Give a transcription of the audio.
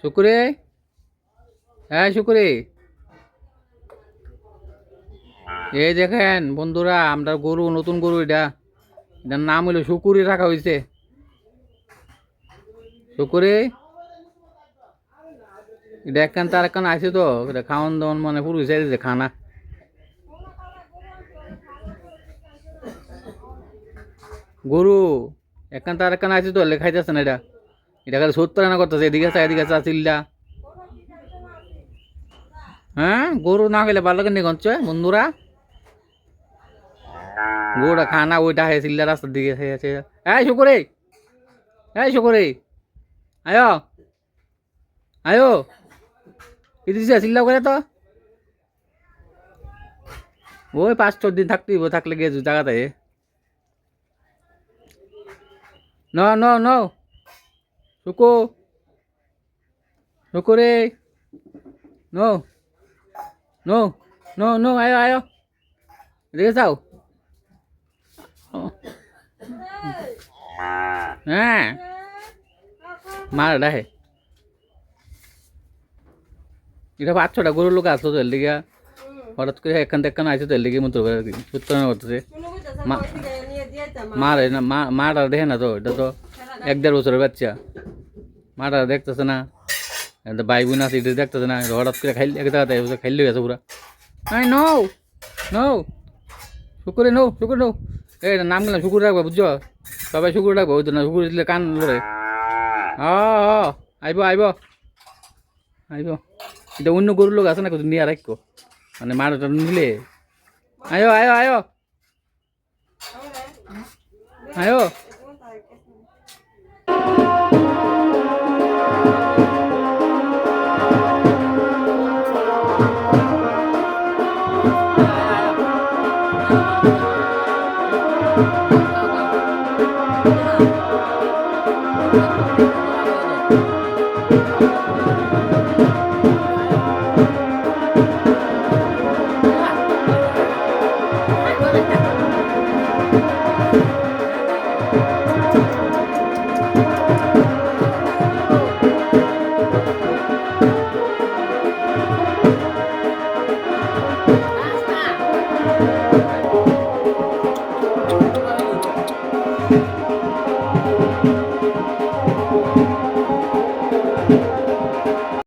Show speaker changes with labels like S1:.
S1: শুকুরে, হ্যাঁ শুকুরে, এই দেখেন বন্ধুরা, আমরা গরু, নতুন গরু, এটার নাম হলো শুকুরি রাখা হয়েছে। শুকুরে, এটা একখান তার একখান আছে তো, এটা খাওয়ান দাওয়ান মানে পুরো হয়েছে খানা। গরু একখান তার একখান আছে তো, লেখাইতেছে না এটা। এটা খালি সত্তর আনা করতেছে, এদিকে চা চিল্লা। হ্যাঁ, গরু না খেলে ভালো কেন গঞ্চে বন্ধুরা, গরুটা খানা ওইটা হয়ে চিল্লা রাস্তার দিকে আছে। এই শুকুরে, এই শুকুরে, আয়ো আয়ো, কি দিছে চিল্লা করে তো। ওই 5-6 দিন থাকতেই থাকলে গিয়ে জায়গাতে। ন ন ন শুকু, শুকুরে, নো নো নো নো, আয়ো আয়ো, এদিকে যাও। হ্যাঁ, মার ডাহে, এটা 5-6টা গরুর লোক আসলো তো, এর লিগা হঠাৎ করে এখান থেকে আইসে তো, এর লিগে মতো উত্তোলন করতেছে। মারে না, মাটা দেখে না তো, এটা তো 1-1.5 বছরের বাচ্চা, মাটা দেখতেছে না, ভাই বোন আছে এটা দেখতেছে না, হঠাৎ করে খাইলে এক জায়গাতে খাইলে গেছে পুরা। হ্যাঁ নো নো, শুকুরে নো, শুকুর নো, এই নাম গেলাম শুকুর রাখবো, বুঝছো, সবাই শুকুর রাখবো, ওই তো না শুকুর দিলে কান লড়ে। আইব আইব আইব, এটা অন্য গরুর লোক আছে না, কিন্তু নিয়ে রাখবো, মানে মাটা নিলে। আয়ো আয়ো আয়ো আয়ো,